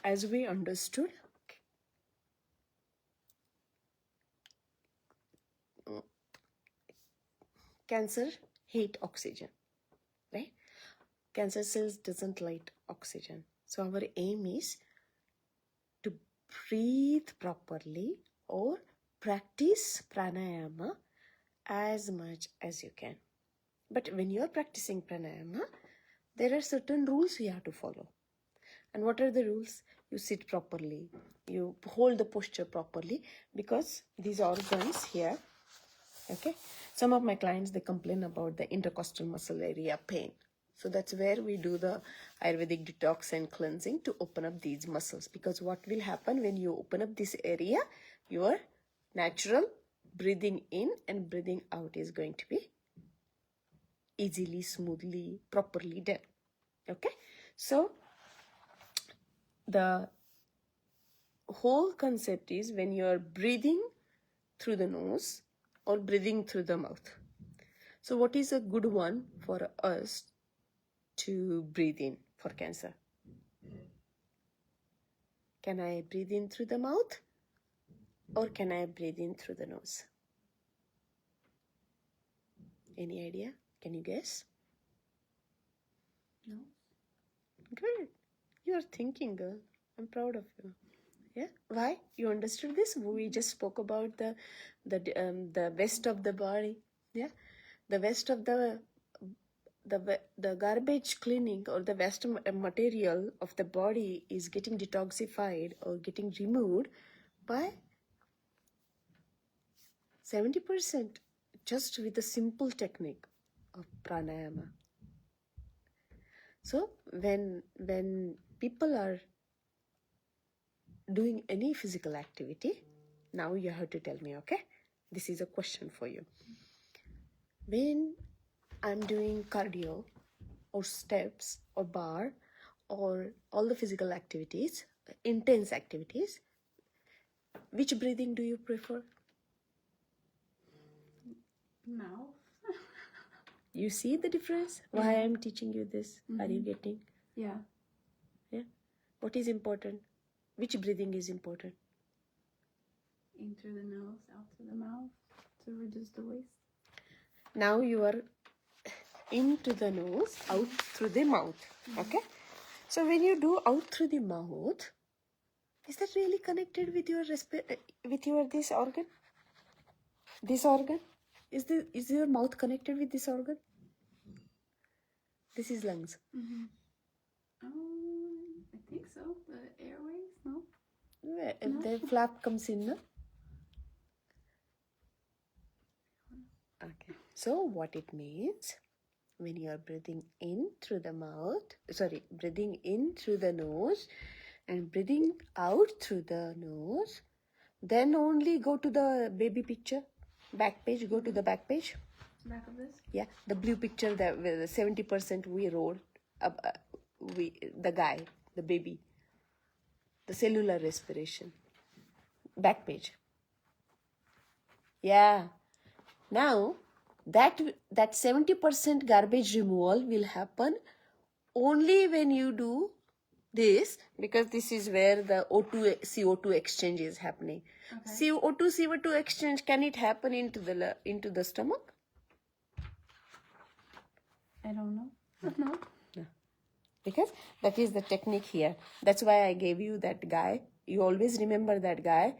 As we understood, cancer hate oxygen, right? Cancer cells doesn't like oxygen. So our aim is to breathe properly or practice pranayama as much as you can. But when you are practicing pranayama, there are certain rules you have to follow. And what are the rules? You sit properly, you hold the posture properly, because these organs here, okay, some of my clients, they complain about the intercostal muscle area pain. So that's where we do the Ayurvedic detox and cleansing to open up these muscles. Because what will happen when you open up this area, your natural breathing in and breathing out is going to be easily, smoothly, properly done. Okay, so the whole concept is when you are breathing through the nose or breathing through the mouth. So what is a good one for us to breathe in for cancer? Can I breathe in through the mouth or can I breathe in through the nose? Any idea? Can you guess? No. Good. You are thinking, girl. I'm proud of you. Yeah. Why? You understood this? We just spoke about the waste of the body. Yeah. The waste of the garbage cleaning or the waste material of the body is getting detoxified or getting removed by 70% just with a simple technique of pranayama. So when people are doing any physical activity, now you have to tell me, okay? This is a question for you. When I'm doing cardio or steps or bar or all the physical activities, intense activities, which breathing do you prefer? Mouth. You see the difference? Why I'm teaching you this? Are you getting? Yeah. Yeah. What is important? Which breathing is important? In through the nose, out through the mouth to reduce the waste. Now you are into the nose, out through the mouth. Okay? So when you do out through the mouth, is that really connected with your this organ? This organ? Is your mouth connected with this organ? This is lungs. I think so. The airways, no? If the flap comes in, no? Okay. So what it means, when you are breathing in through the mouth, breathing in through the nose and breathing out through the nose, then only go to the baby picture, back page, go to the back page. Back of this? Yeah, the blue picture that with 70% we wrote, the guy, the baby, the cellular respiration. Back page. Yeah. Now, that 70% garbage removal will happen only when you do this, because this is where the CO2 exchange is happening. Okay. CO2 exchange, can it happen into the stomach? I don't know. No. Because that is the technique here. That's why I gave you that guy. You always remember that guy.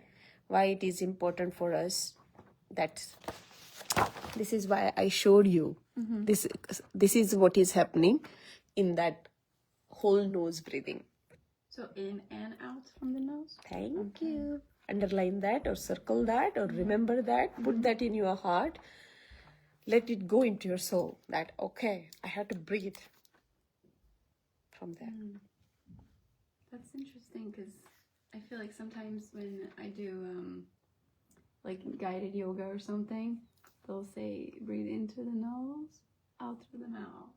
Why it is important for us. This is why I showed you. This is what is happening in that whole nose breathing. So in and out from the nose? Thank you. Underline that or circle that or remember that. Put that in your heart. Let it go into your soul. That, okay, I have to breathe from there. That's interesting because I feel like sometimes when I do like guided yoga or something, they'll say breathe in through the nose, out through the mouth.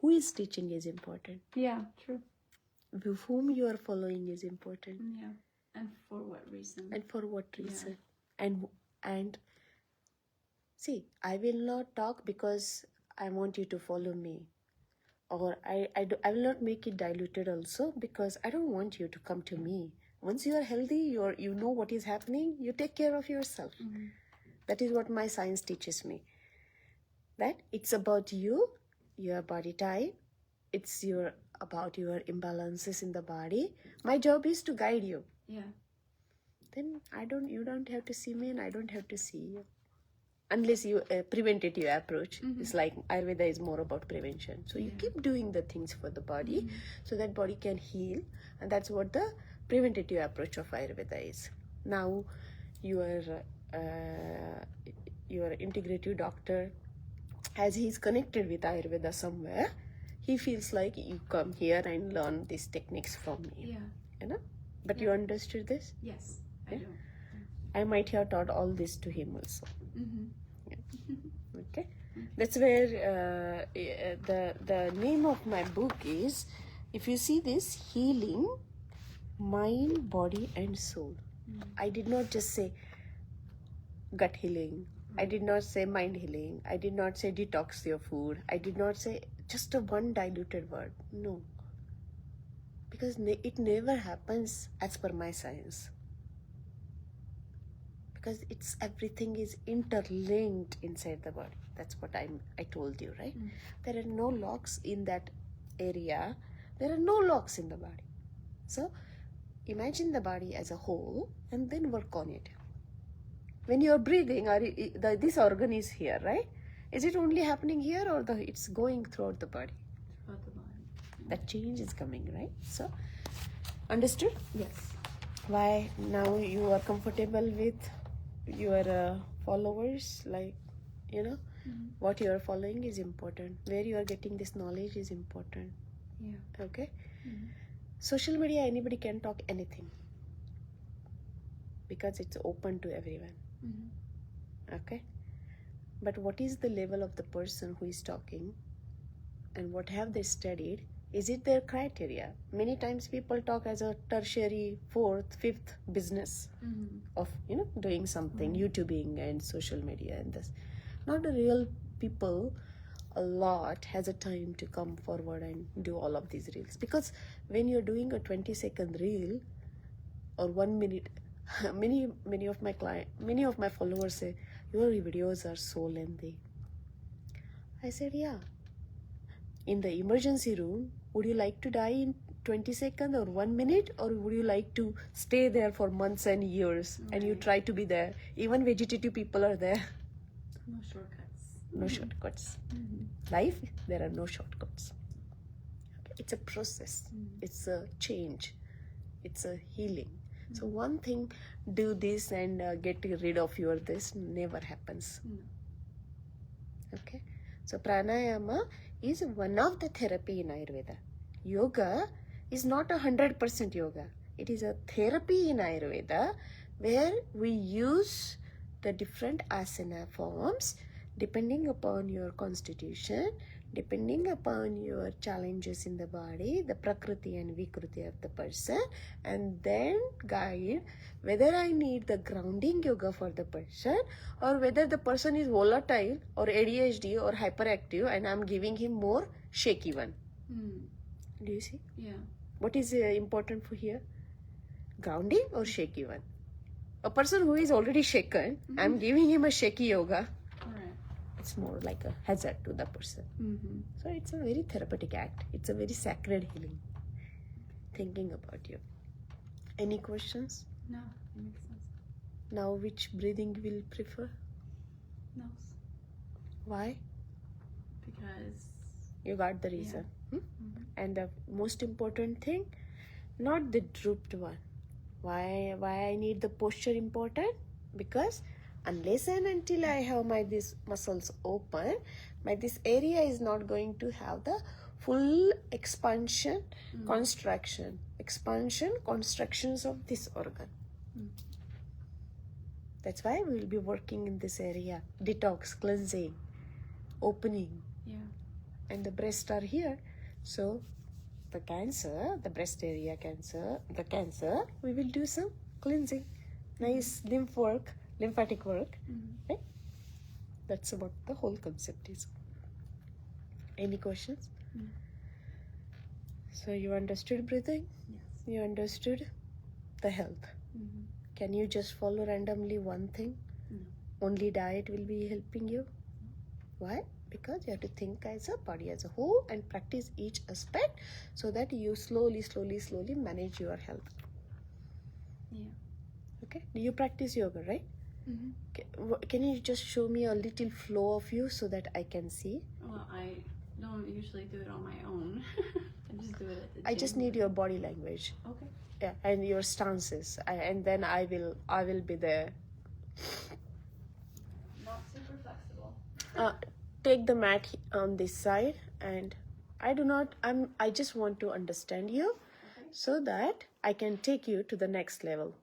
Who is teaching is important. Yeah, true. With whom you are following is important. Yeah. And for what reason? Yeah. And see, I will not talk because I want you to follow me. or I will not make it diluted also, because I don't want you to come to me. Once you are healthy, you know what is happening, you take care of yourself. That is what my science teaches me. That it's about you, your body type, it's about your imbalances in the body. My job is to guide you. Yeah. Then you don't have to see me, and I don't have to see you. Unless you preventative approach. It's like Ayurveda is more about prevention. So you keep doing the things for the body so that body can heal, and that's what the preventative approach of Ayurveda is. Now your integrative doctor, as he's connected with Ayurveda somewhere, he feels like you come here and learn these techniques from me. Yeah. You know? But you understood this? Yes, I do. I might have taught all this to him also. Okay, that's where the name of my book is, if you see this, Healing Mind, Body and Soul. I did not just say gut healing. I did not say mind healing. I did not say detox your food. I did not say just a one diluted word. No. Because it never happens as per my science. Because everything is interlinked inside the body. That's what I told you, right? There are no locks in that area. There are no locks in the body. So imagine the body as a whole and then work on it. When you are breathing, this organ is here, right? Is it only happening here, or it's going throughout the body? Throughout the body. That change is coming, right? So, understood? Yes. Why now you are comfortable with your followers, like, what you are following is important. Where you are getting this knowledge is important. Yeah. Okay? Social media, anybody can talk anything because it's open to everyone. Okay? But what is the level of the person who is talking, and what have they studied? Is it their criteria? Many times people talk as a tertiary, fourth, fifth business of, doing something, YouTubing and social media and this. Not the real people. A lot has a time to come forward and do all of these reels. Because when you're doing a 20-second reel or 1 minute, many of my followers say, your videos are so lengthy. I said, yeah. In the emergency room, would you like to die in 20 seconds or 1 minute, or would you like to stay there for months and years and you try to be there? Even vegetative people are there. No shortcuts. No shortcuts. Life, there are no shortcuts. It's a process. It's a change. It's a healing. So one thing, do this and get rid of your this, never happens. Okay? So pranayama is one of the therapy in Ayurveda. Yoga is not 100% yoga. It is a therapy in Ayurveda where we use the different asana forms depending upon your constitution, depending upon your challenges in the body, the prakriti and vikruti of the person, and then guide whether I need the grounding yoga for the person, or whether the person is volatile or ADHD or hyperactive and I'm giving him more shaky one. Do you see? Yeah. What is important for here? Grounding or shaky one? A person who is already shaken, I'm giving him a shaky yoga. It's more like a hazard to the person. So it's a very therapeutic act. It's a very sacred healing. Thinking about you. Any questions? No, it makes sense. Now, which breathing will prefer? Nose. Why? Because You got the reason. And the most important thing, not the drooped one. Why I need the posture important? Because unless and until I have these muscles open, this area is not going to have the full expansions of this organ. That's why we will be working in this area. Detox, cleansing, opening. Yeah. And the breasts are here. So the cancer, the breast area cancer, we will do some cleansing. Nice lymphatic work. Right? That's what the whole concept is. Any questions? So you understood breathing? Yes. You understood the health. Mm-hmm. Can you just follow randomly one thing? No. Only diet will be helping you? Why? Because you have to think as a body as a whole and practice each aspect so that you slowly manage your health. Yeah. Okay? Do you practice yoga, right? Mm-hmm. Can you just show me a little flow of you so that I can see? Well, I don't usually do it on my own. I just do it at the gym. I just need your body language. Okay. Yeah, and your stances, and then I will be there. Not super flexible. Take the mat on this side, and I just want to understand you, Okay. so that I can take you to the next level.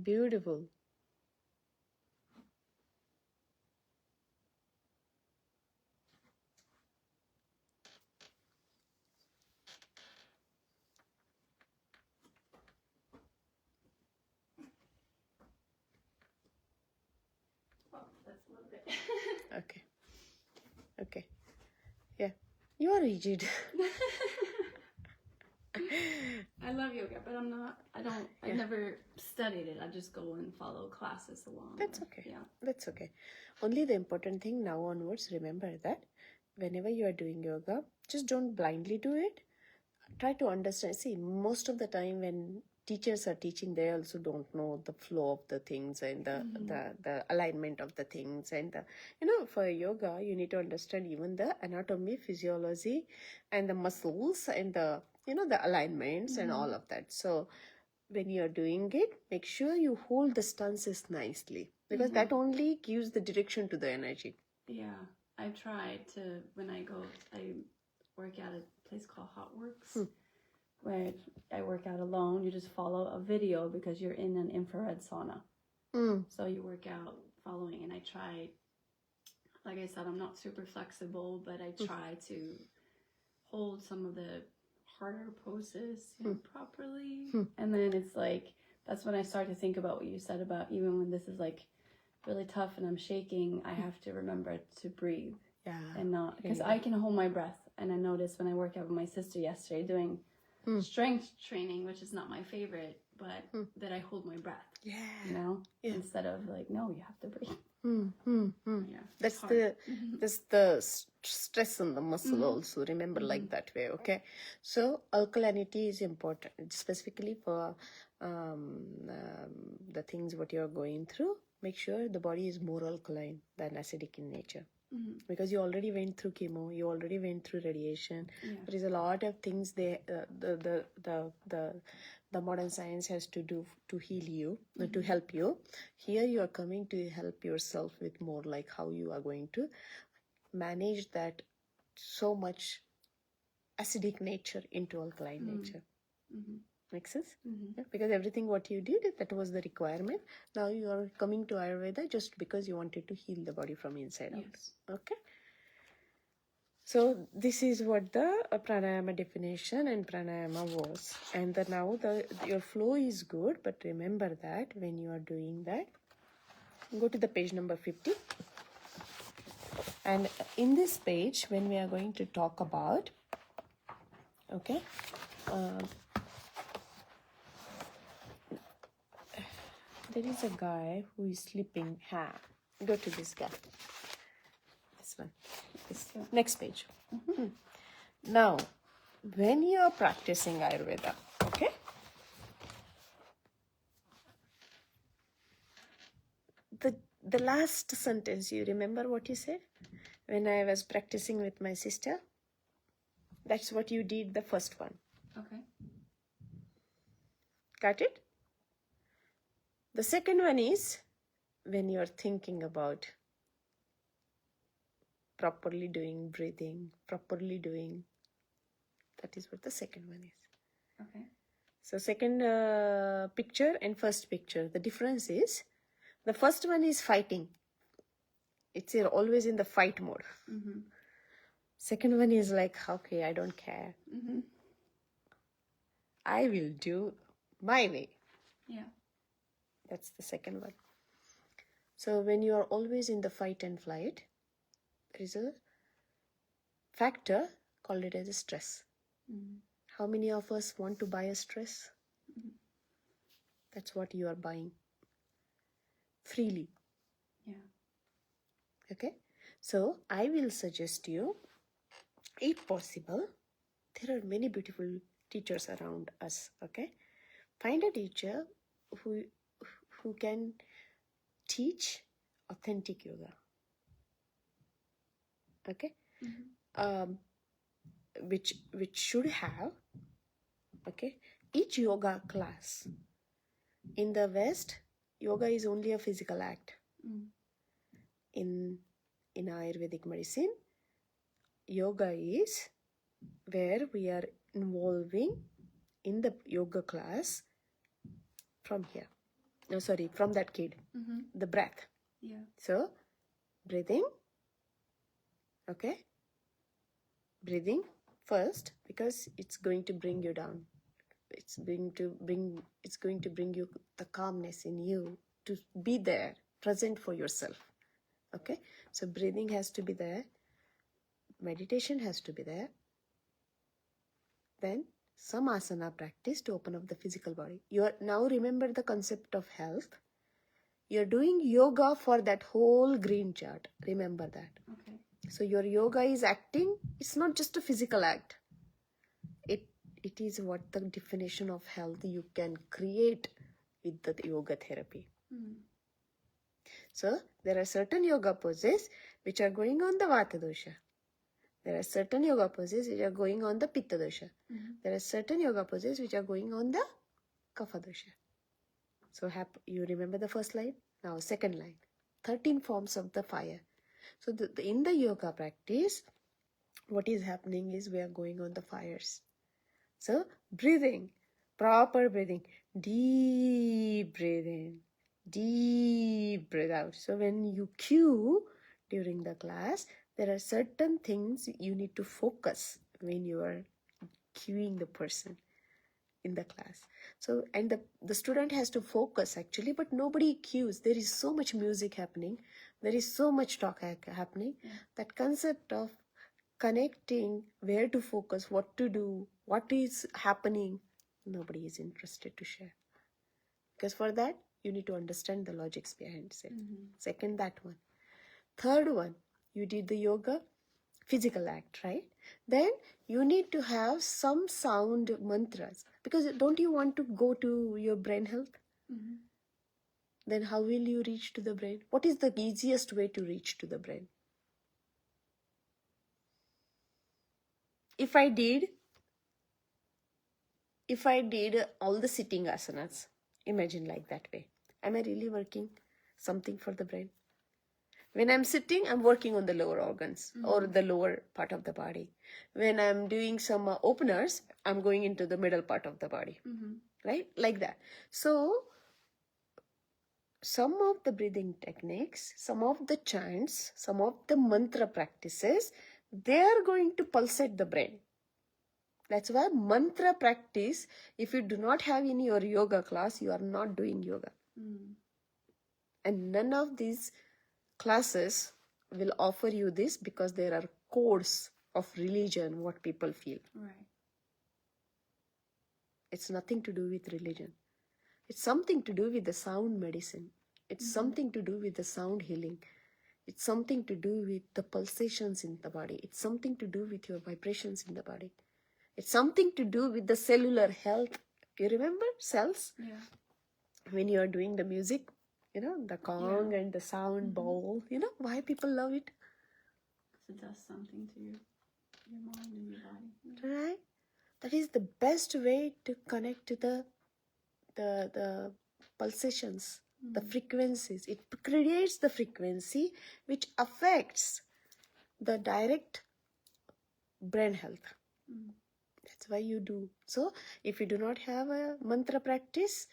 Beautiful. Oh, that's a little bit. Okay. Yeah, you are rigid. I love yoga, but I've never studied it. I just go and follow classes along. That's okay. Yeah. That's okay. Only the important thing now onwards, remember that whenever you are doing yoga, just don't blindly do it. Try to understand. See, most of the time when teachers are teaching, they also don't know the flow of the things and the alignment of the things. And for yoga, you need to understand even the anatomy, physiology, and the muscles and the alignments and all of that. So when you are doing it, make sure you hold the stances nicely, because that only gives the direction to the energy. Yeah, I try to, when I work at a place called Hot Works, where I work out alone. You just follow a video because you're in an infrared sauna. So you work out following, and I try, like I said, I'm not super flexible, but I try to hold some of the harder poses properly. And then it's like, that's when I start to think about what you said about even when this is like really tough and I'm shaking, I have to remember to breathe. Yeah. And not, because I can hold my breath. And I noticed when I worked out with my sister yesterday doing strength training, which is not my favorite, but that I hold my breath. Yeah. Instead of like, no, you have to breathe. Yeah, That's the stress on the muscle also. Remember like that way, okay? So alkalinity is important, specifically for the things what you are going through. Make sure the body is more alkaline than acidic in nature. Because you already went through chemo, you already went through radiation. There is a lot of things the modern science has to do to heal you, to help you. Here you are coming to help yourself with more like how you are going to manage that so much acidic nature into alkaline nature. Makes sense? Yeah, because everything what you did, that was the requirement. Now you are coming to Ayurveda just because you wanted to heal the body from inside out. Okay? So this is what the pranayama definition and pranayama was. And now your flow is good, but remember that when you are doing that, go to the page number 50. And in this page, when we are going to talk about, okay, there is a guy who is sleeping. Go to this guy. This one. Next page. Now, when you are practicing Ayurveda, okay, the last sentence, you remember what you said? When I was practicing with my sister, that's what you did, the first one. Okay. Got it? The second one is when you're thinking about properly doing breathing, properly doing, that is what the second one is. Okay. So second picture and first picture, the difference is, the first one is fighting. It's always in the fight mode. Second one is like, okay, I don't care. Mm-hmm. I will do my way. Yeah. That's the second one. So when you are always in the fight and flight, there is a factor called it as a stress. Mm-hmm. How many of us want to buy a stress? Mm-hmm. That's what you are buying. Freely. Yeah. Okay? So I will suggest you, if possible, there are many beautiful teachers around us. Okay? Find a teacher who can teach authentic yoga. Okay? Mm-hmm. Which should have, okay, each yoga class. In the West, yoga is only a physical act. Mm. In Ayurvedic medicine, yoga is where we are involving in the yoga class from here. No, sorry, from that kid. Mm-hmm. The breath. Yeah. So, breathing. Okay? Breathing first, because it's going to bring you down. It's going to bring you the calmness in you to be there, present for yourself. Okay? So breathing has to be there. Meditation has to be there. Then some asana practice to open up the physical body. You are now, remember the concept of health. You're doing yoga for that whole green chart. Remember that. Okay. So your yoga is acting. It's not just a physical act. It is what the definition of health you can create with the yoga therapy. Mm. So there are certain yoga poses which are going on the Vata dosha. There are certain yoga poses which are going on the Pitta dosha. Mm-hmm. There are certain yoga poses which are going on the Kapha dosha. So you remember the first line? Now second line. 13 forms of the fire. So in the yoga practice, what is happening is we are going on the fires. So breathing, proper breathing, deep breath in, deep breath out. So when you cue during the class, there are certain things you need to focus when you are cueing the person in the class. So, and the student has to focus actually, but nobody cues. There is so much music happening. There is so much talk happening. Yeah. That concept of connecting, where to focus, what to do, what is happening, nobody is interested to share. Because for that, you need to understand the logics behind it. Mm-hmm. Second, that one. Third one, you did the yoga, physical act, right? Then you need to have some sound mantras. Because don't you want to go to your brain health? Mm-hmm. Then how will you reach to the brain? What is the easiest way to reach to the brain? If I did all the sitting asanas, imagine like that way. Am I really working something for the brain? When I'm sitting, I'm working on the lower organs or the lower part of the body. When I'm doing some openers, I'm going into the middle part of the body. Mm-hmm. Right? Like that. So, some of the breathing techniques, some of the chants, some of the mantra practices, they are going to pulsate the brain. That's why mantra practice, if you do not have in your yoga class, you are not doing yoga. Mm. And none of these classes will offer you this because there are codes of religion, what people feel. Right. It's nothing to do with religion. It's something to do with the sound medicine. It's something to do with the sound healing. It's something to do with the pulsations in the body. It's something to do with your vibrations in the body. It's something to do with the cellular health. You remember cells? Yeah. When you are doing the music, the gong and the sound bowl. Why people love it? Because it does something to your mind and your body. Yeah. Right? That is the best way to connect to the pulsations, the frequencies. It creates the frequency which affects the direct brain health. Mm. That's why you do. So if you do not have a mantra practice,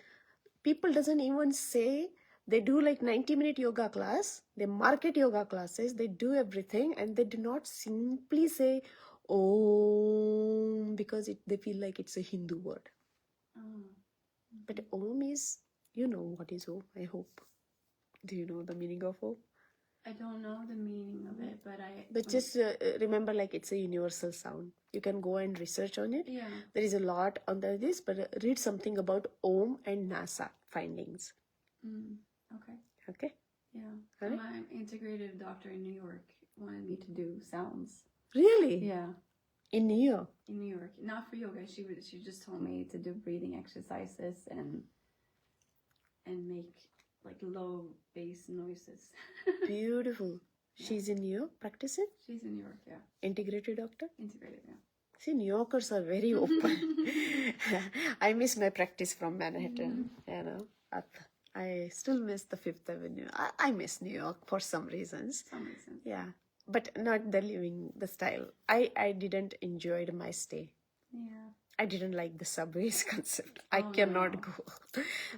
people doesn't even say They do like 90-minute yoga class. They market yoga classes. They do everything, and they do not simply say Om because they feel like it's a Hindu word. Oh. But Om is, you know what is Om, I hope. Do you know the meaning of Om? I don't know the meaning of it, but But just remember, like, it's a universal sound. You can go and research on it. Yeah. There is a lot under this, but read something about Om and NASA findings. Okay. Okay? Yeah. All So right. my integrative doctor in New York wanted me to do sounds. Really? Yeah. In New York? In New York. Not for yoga. She just told me to do breathing exercises and make like low bass noises. Beautiful. Yeah. She's in New York practicing? She's in New York, yeah. Integrated doctor? Integrative, yeah. See, New Yorkers are very open. I miss my practice from Manhattan. You know, I still miss the Fifth Avenue. I miss New York for some reasons. Some reasons. Yeah, but not the living, the style. I didn't enjoy my stay. Yeah. I didn't like the subways concept. Oh, I cannot no. go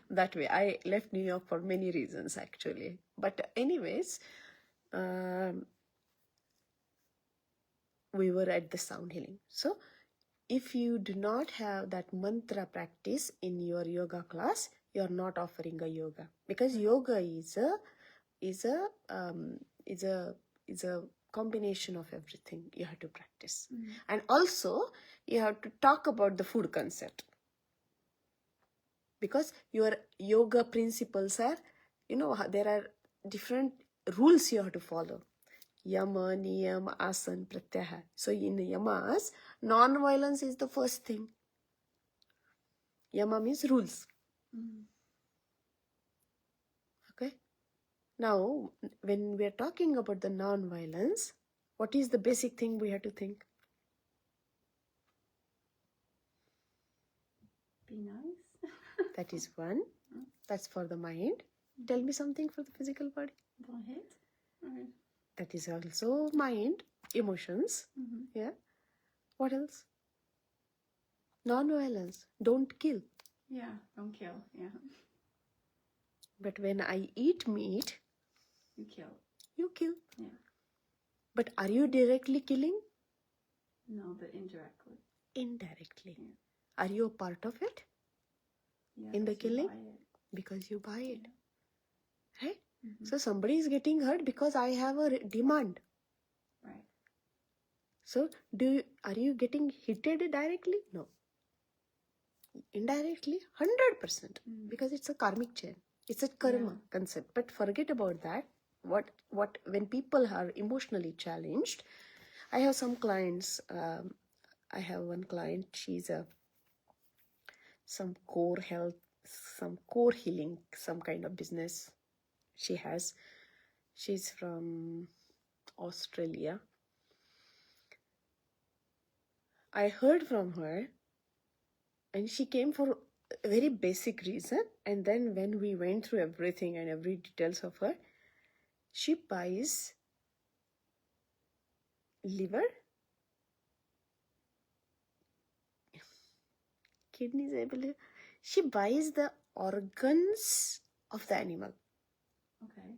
that way. I left New York for many reasons, actually. But anyways, we were at the sound healing. So if you do not have that mantra practice in your yoga class, you are not offering a yoga, because yoga is a combination of everything you have to practice. And also you have to talk about the food concept, because your yoga principles are, there are different rules you have to follow. Yama, niyam, asan, pratyahar. So in yamas, non-violence is the first thing. Yama means rules. Okay. Now, when we are talking about the non-violence, what is the basic thing we have to think? Be nice. That is one. That's for the mind. Tell me something for the physical body. Don't hit. Okay. That is also mind, emotions. Yeah. What else? Non-violence. Don't kill. Yeah, don't kill. Yeah. But when I eat meat, You kill. you kill. Yeah. But are you directly killing? No, but indirectly. Indirectly. Yeah. Are you a part of it? Yeah, In the 'cause you killing? buy it. Because you buy it. Right? So somebody is getting hurt because I have a demand. Right. So are you getting hitted directly? No. Indirectly, 100%. Because it's a karmic chain. It's a karma concept. But forget about that. What when people are emotionally challenged, I have some clients. I have one client. She's some core health, some core healing, some kind of business she has. She's from Australia. I heard from her, and she came for a very basic reason. And then when we went through everything and every details of her, she buys liver, kidneys, I believe. She buys the organs of the animal Okay.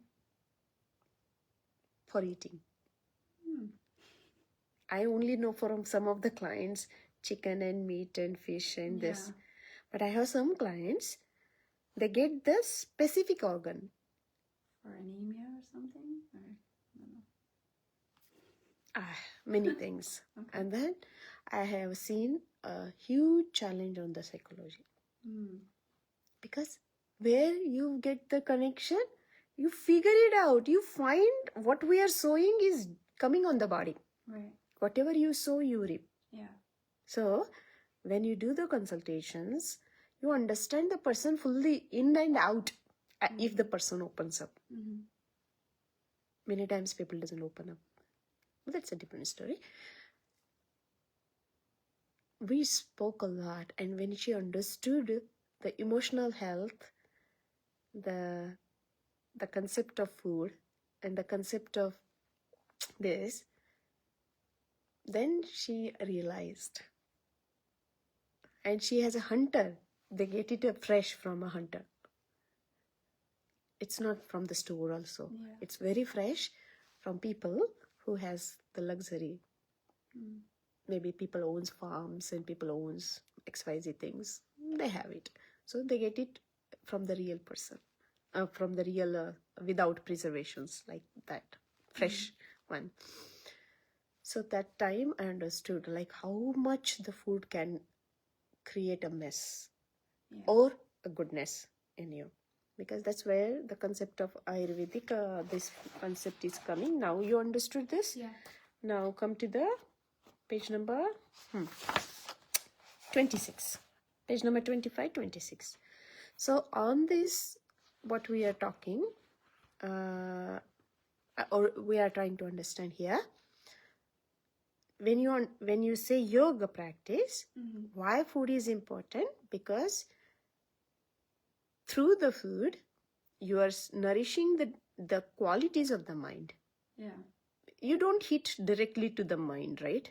for eating. I only know from some of the clients chicken and meat and fish and this. But I have some clients, they get the specific organ. For anemia or something? Or, I don't know. Many things. Okay. And then I have seen a huge challenge on the psychology. Because where you get the connection, you figure it out. You find what we are sowing is coming on the body. Right. Whatever you sow, you reap. Yeah. So when you do the consultations, you understand the person fully in and out if the person opens up. Many times people doesn't open up. But that's a different story. We spoke a lot, and when she understood the emotional health, the concept of food, and the concept of this, then she realized. And she has a hunter. They get it fresh from a hunter. It's not from the store also. Yeah. It's very fresh from people who has the luxury. Maybe people owns farms and people owns XYZ things. They have it. So they get it from the real person. From the real, without preservations, like that. Fresh one. So that time I understood like how much the food can create a mess or a goodness in you. Because that's where the concept of Ayurvedic, this concept is coming. Now you understood this? Yeah. Now come to the page number 26. Page number 25, 26. So on this, what we are talking, or we are trying to understand here, when you say yoga practice, why food is important? Because through the food, you are nourishing the qualities of the mind. Yeah. You don't hit directly to the mind, right?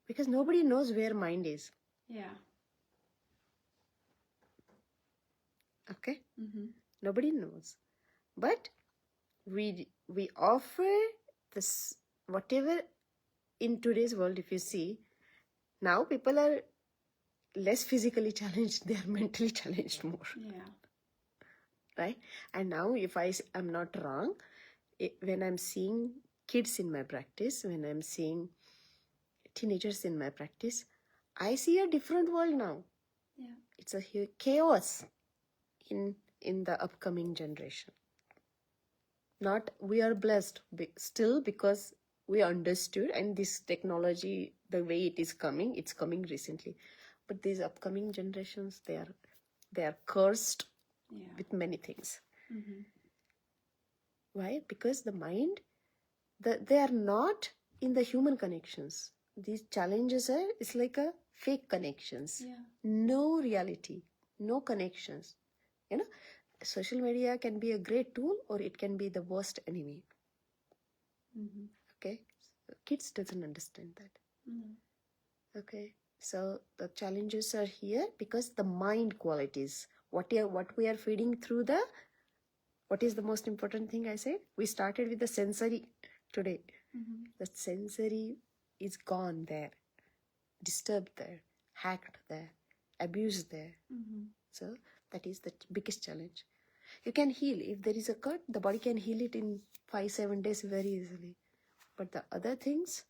Because nobody knows where mind is. Yeah. Okay? Nobody knows. But we offer this, whatever in today's world, if you see, now people are less physically challenged, they are mentally challenged more. Yeah. Right? And now, if I'm not wrong, when I'm seeing kids in my practice, when I'm seeing teenagers in my practice, I see a different world now. Yeah. It's a chaos in the upcoming generation. Not we are blessed still because we understood, and this technology, the way it is coming, it's coming recently. But these upcoming generations, they are cursed with many things. Why? Because the mind, they are not in the human connections. These challenges it's like a fake connections. Yeah. No reality, no connections. You know, social media can be a great tool or it can be the worst enemy. Okay, so kids doesn't understand that. Okay, so the challenges are here because the mind qualities, what we are feeding through what is the most important thing I said? We started with the sensory today. The sensory is gone there, disturbed there, hacked there, abused there. So that is the biggest challenge. You can heal. If there is a cut, the body can heal it in 5-7 days very easily. But the other things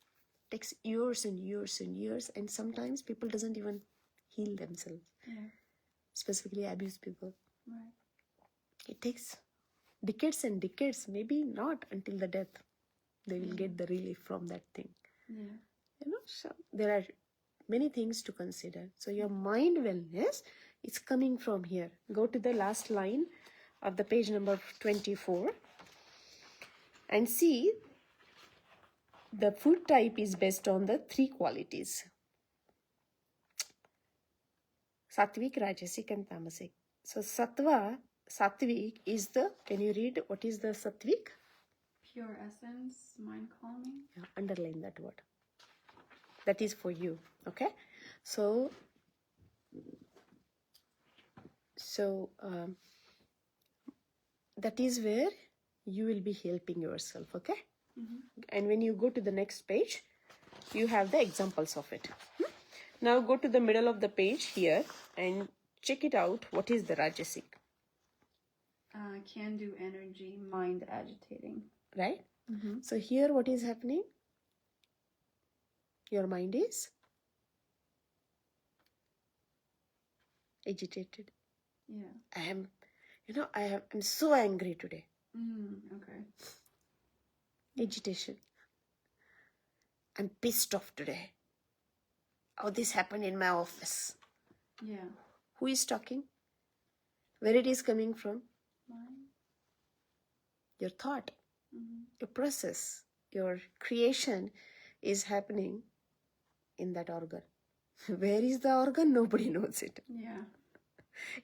takes years and years and years, and sometimes people doesn't even heal themselves. Yeah. Specifically abused people. Right. It takes decades and decades, maybe not until the death. They will get the relief from that thing. Yeah. You know, so there are many things to consider. So your mind wellness is coming from here. Go to the last line of the page number 24 and see the food type is based on the 3 qualities: Sattvic, Rajasic and Tamasic. So Sattvic is can you read what is the Sattvic? Pure essence, mind calming. Yeah, underline that word. That is for you. Okay? So that is where you will be helping yourself. Okay? And when you go to the next page, you have the examples of it. Now go to the middle of the page here and check it out. What is the Rajasic? Can do energy, mind agitating. Right? So here what is happening? Your mind is agitated. Yeah. I'm so angry today. Okay. Agitation. I'm pissed off today. Oh, this happened in my office. Yeah. Who is talking? Where it is coming from? Mind. Your thought, your process, your creation is happening in that organ. Where is the organ? Nobody knows it. Yeah.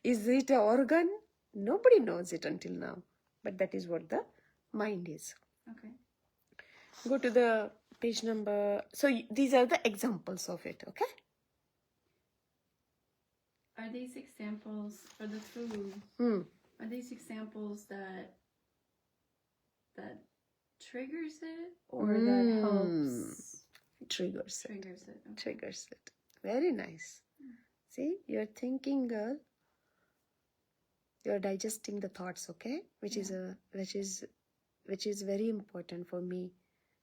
Is it an organ? Nobody knows it until now. But that is what the mind is. Okay. Go to the page number. So these are the examples of it, okay? Are these examples for the food? Are these examples that triggers it or that helps? Triggers it. Triggers it. Okay. Triggers it. Very nice. See, you're thinking, girl. You're digesting the thoughts, okay? Which is very important for me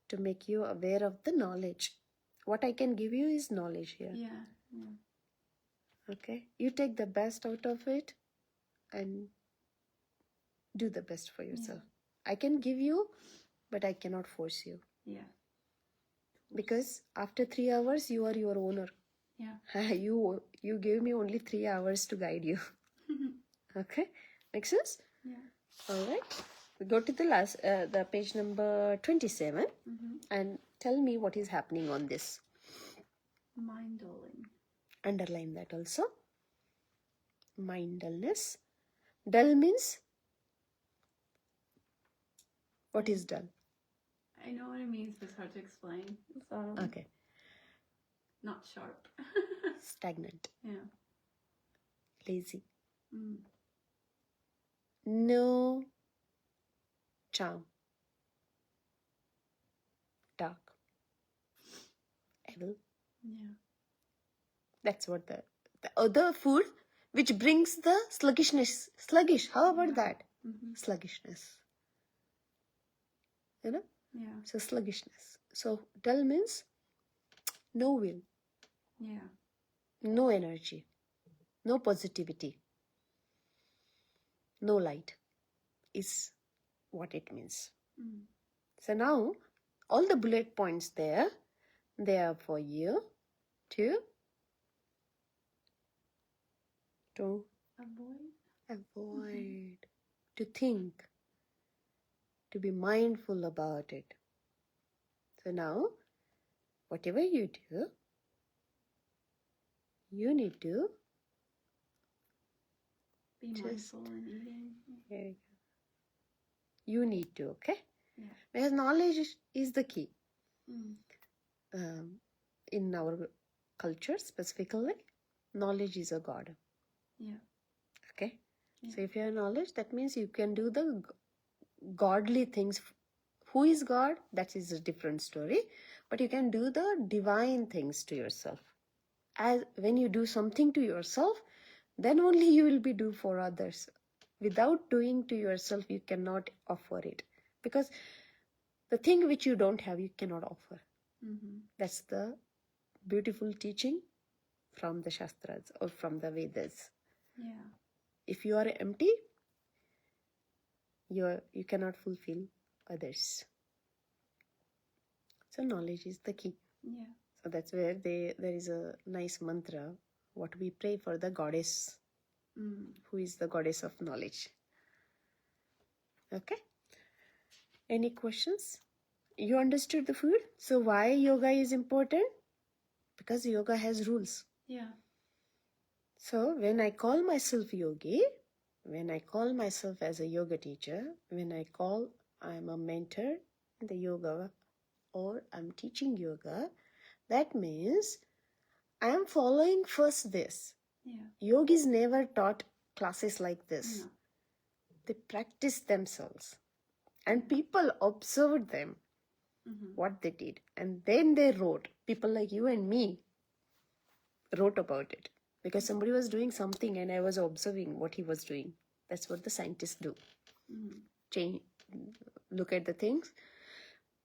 to make you aware of the knowledge. What I can give you is knowledge here. Yeah. Okay? You take the best out of it and do the best for yourself. I can give you, but I cannot force you. Yeah. Because after 3 hours, you are your owner. Yeah. You gave me only 3 hours to guide you. Okay? Make sense? Yeah. All right. We go to the page number 27 and tell me what is happening on this. Mind dulling. Underline that also. Mind dullness. Dull means? What is dull? I know what it means, but it's hard to explain. So, Okay. Not sharp. Stagnant. Yeah. Lazy. Mm. No charm. Dark. Evil. Yeah. That's what the other food which brings the sluggishness. Sluggish. How about that? Sluggishness. You know? Yeah. So sluggishness. So dull means no will. Yeah. No energy. No positivity. No light is what it means. Mm. So now all the bullet points there, they are for you to avoid, to think, to be mindful about it. So now, whatever you do, you need to Be mindful in eating. Here you go. You need to, okay? Yeah. Because knowledge is the key. Mm. In our culture specifically, knowledge is a god. Yeah. Okay? Yeah. So if you have knowledge, that means you can do the godly things. Who is God? That is a different story. But you can do the divine things to yourself. As when you do something to yourself, then only you will be do for others. Without doing to yourself, you cannot offer it. Because the thing which you don't have, you cannot offer. That's the beautiful teaching from the Shastras or from the Vedas. Yeah. If you are empty, you cannot fulfill others. So knowledge is the key. Yeah. So that's where there is a nice mantra, what we pray for the goddess, who is the goddess of knowledge. Okay? Any questions? You understood the food? So why yoga is important? Because yoga has rules. Yeah. So when I call myself yogi, when I call myself as a yoga teacher, when I'm a mentor in the yoga or I'm teaching yoga, that means I am following first this. Yeah. Yogis never taught classes like this. No. They practiced themselves. And people observed them, what they did. And then they wrote. People like you and me wrote about it. Because somebody was doing something and I was observing what he was doing. That's what the scientists do. Look at the things,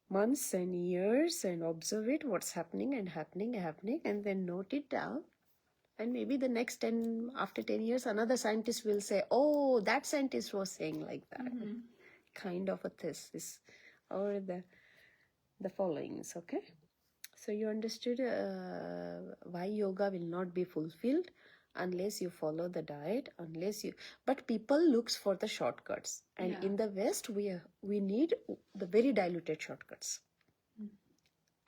months and years, and observe it, what's happening, and then note it down. And maybe after 10 years, another scientist will say, oh, that scientist was saying like that. Kind of a thesis or the followings, okay? So you understood why yoga will not be fulfilled unless you follow the diet, but people looks for the shortcuts. And in the West, we need the very diluted shortcuts.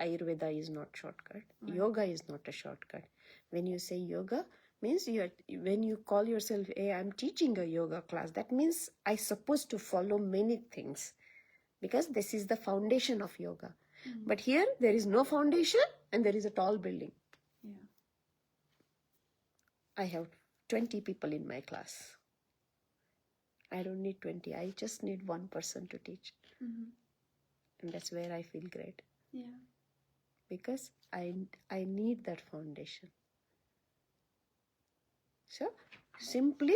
Ayurveda is not shortcut. Right. Yoga is not a shortcut. When you say yoga, means when you call yourself, hey, I'm teaching a yoga class, that means I supposed to follow many things because this is the foundation of yoga. But here, there is no foundation and there is a tall building. Yeah. I have 20 people in my class. I don't need 20. I just need one person to teach. Mm-hmm. And that's where I feel great. Yeah. Because I need that foundation. So, simply,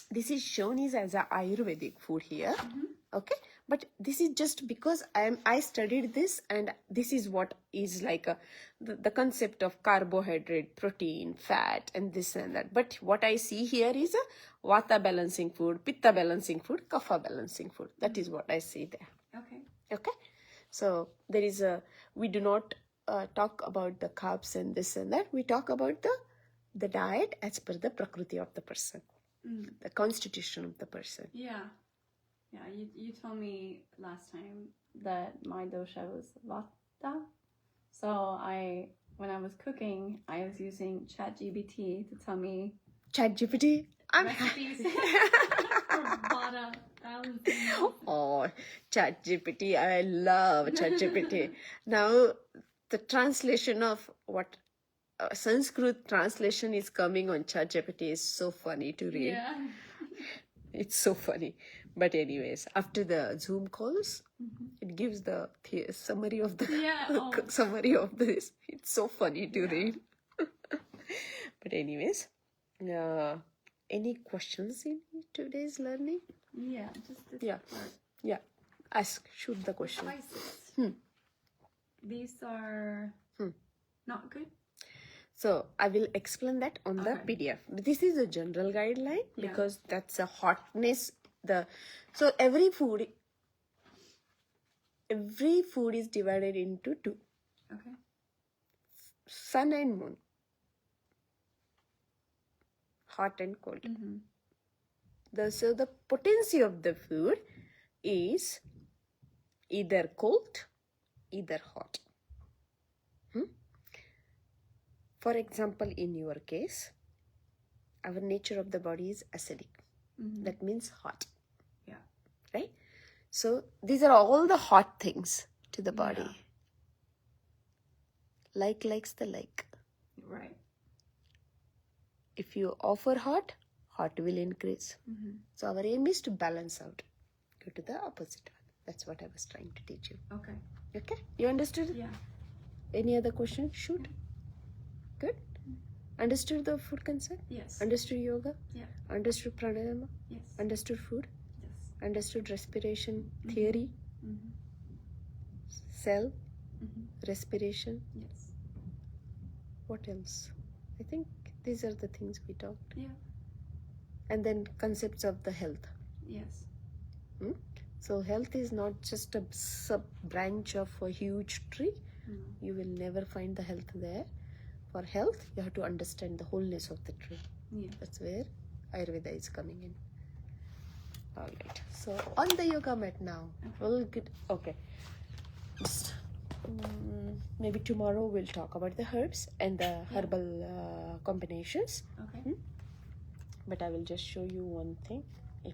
this is shown as a Ayurvedic food here. Okay, but this is just because I studied this, and this is what is like the concept of carbohydrate, protein, fat, and this and that. But what I see here is a vata balancing food, pitta balancing food, kapha balancing food. That is what I see there. Okay, so there is we do not talk about the carbs and this and that. We talk about the diet as per the prakriti of the person, the constitution of the person. Yeah. You told me last time that my dosha was vata. So when I was cooking, I was using ChatGPT to tell me ChatGPT. recipes for vata balancing. Oh, ChatGPT. I love ChatGPT. Now, the translation of what Sanskrit translation is coming on ChatGPT is so funny to read. Yeah. It's so funny. But anyways, after the Zoom calls, it gives the summary of the summary of this. It's so funny to read. But anyways, any questions in today's learning? Yeah, just this part. Yeah. Shoot the question. Spices. These are not good. So I will explain that on the PDF. This is a general guideline because that's a hotness. So every food is divided into two. Okay. Sun and moon. Hot and cold. So the potency of the food is either cold, either hot. For example, in your case, our nature of the body is acidic. That means hot. Yeah. Right? So these are all the hot things to the body. Yeah. Like likes the like. Right. If you offer hot, hot will increase. So our aim is to balance out. Go to the opposite one. That's what I was trying to teach you. Okay. Okay? You understood? Yeah. Any other question? Shoot. Good? Understood the food concept? Yes. Understood yoga? Yeah. Understood pranayama? Yes. Understood food? Yes. Understood respiration theory? Cell? Respiration? Yes. What else? I think these are the things we talked. Yeah. And then concepts of the health. Yes. So health is not just a sub branch of a huge tree. You will never find the health there. For health, you have to understand the wholeness of the tree. Yeah. That's where Ayurveda is coming in. All right. So on the yoga mat now, we'll get Just, maybe tomorrow we'll talk about the herbs and the herbal combinations. Okay. But I will just show you one thing. If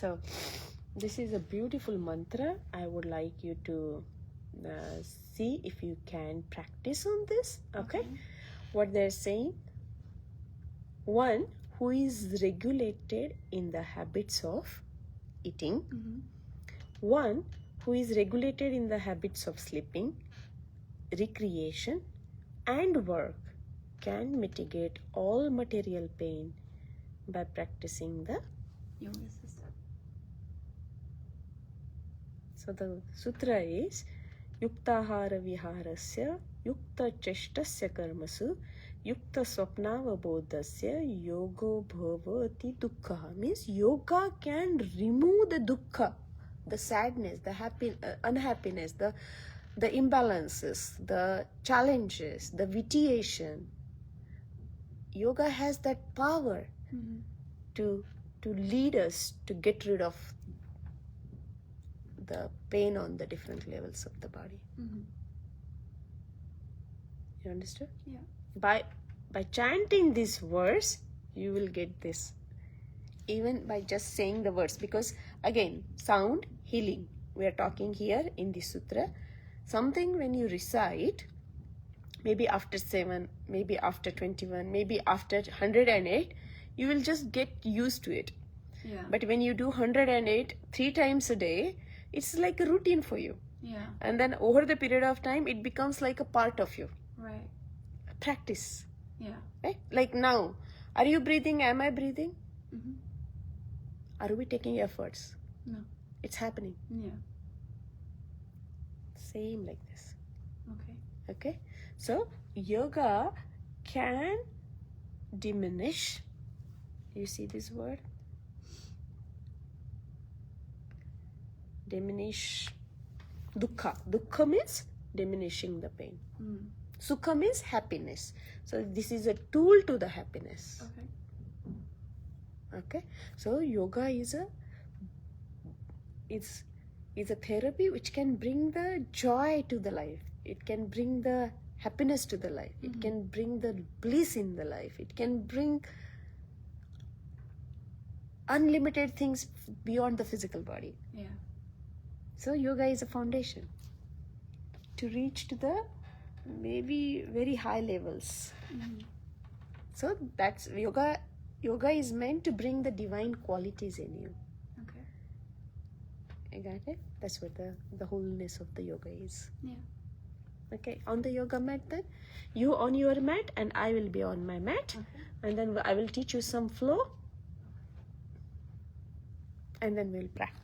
So this is a beautiful mantra. I would like you to see if you can practice on this. Okay? What they're saying: one who is regulated in the habits of eating, one who is regulated in the habits of sleeping, recreation, and work can mitigate all material pain by practicing the Yoga system. So the sutra is Yuktahara viharasya Yukta cheshtasya karmasu Yukta swapnavabodhasya Yogo bhavati dukkha. Means yoga can remove the dukkha, the sadness, the unhappiness, the imbalances, the challenges, the vitiation. Yoga has that power to lead us to get rid of the pain on the different levels of the body. You understood? Yeah. By chanting this verse, you will get this. Even by just saying the words, because again, sound healing. We are talking here in the sutra. Something when you recite, maybe after 7, maybe after 21, maybe after 108, you will just get used to it. Yeah. But when you do 108 3 times a day, it's like a routine for you. Yeah. And then over the period of time, it becomes like a part of you. Right. Practice. Yeah. Right? Like now, are you breathing? Am I breathing? Mm-hmm. Are we taking efforts? No. It's happening. Yeah. Same like this. Okay. Okay? So, yoga can diminish. You see this word? Diminish. Dukkha. Dukkha means diminishing the pain. Sukha means happiness. So, this is a tool to the happiness. Okay. Okay? So, yoga is a therapy which can bring the joy to the life. It can bring the happiness to the life. It can bring the bliss in the life. It can bring unlimited things beyond the physical body. Yeah. So yoga is a foundation to reach to the maybe very high levels. So that's yoga. Yoga is meant to bring the divine qualities in you. Okay. You got it? That's what the wholeness of the yoga is. Yeah. Okay, on the yoga mat then, you on your mat and I will be on my mat. Okay. And then I will teach you some flow and then we'll practice.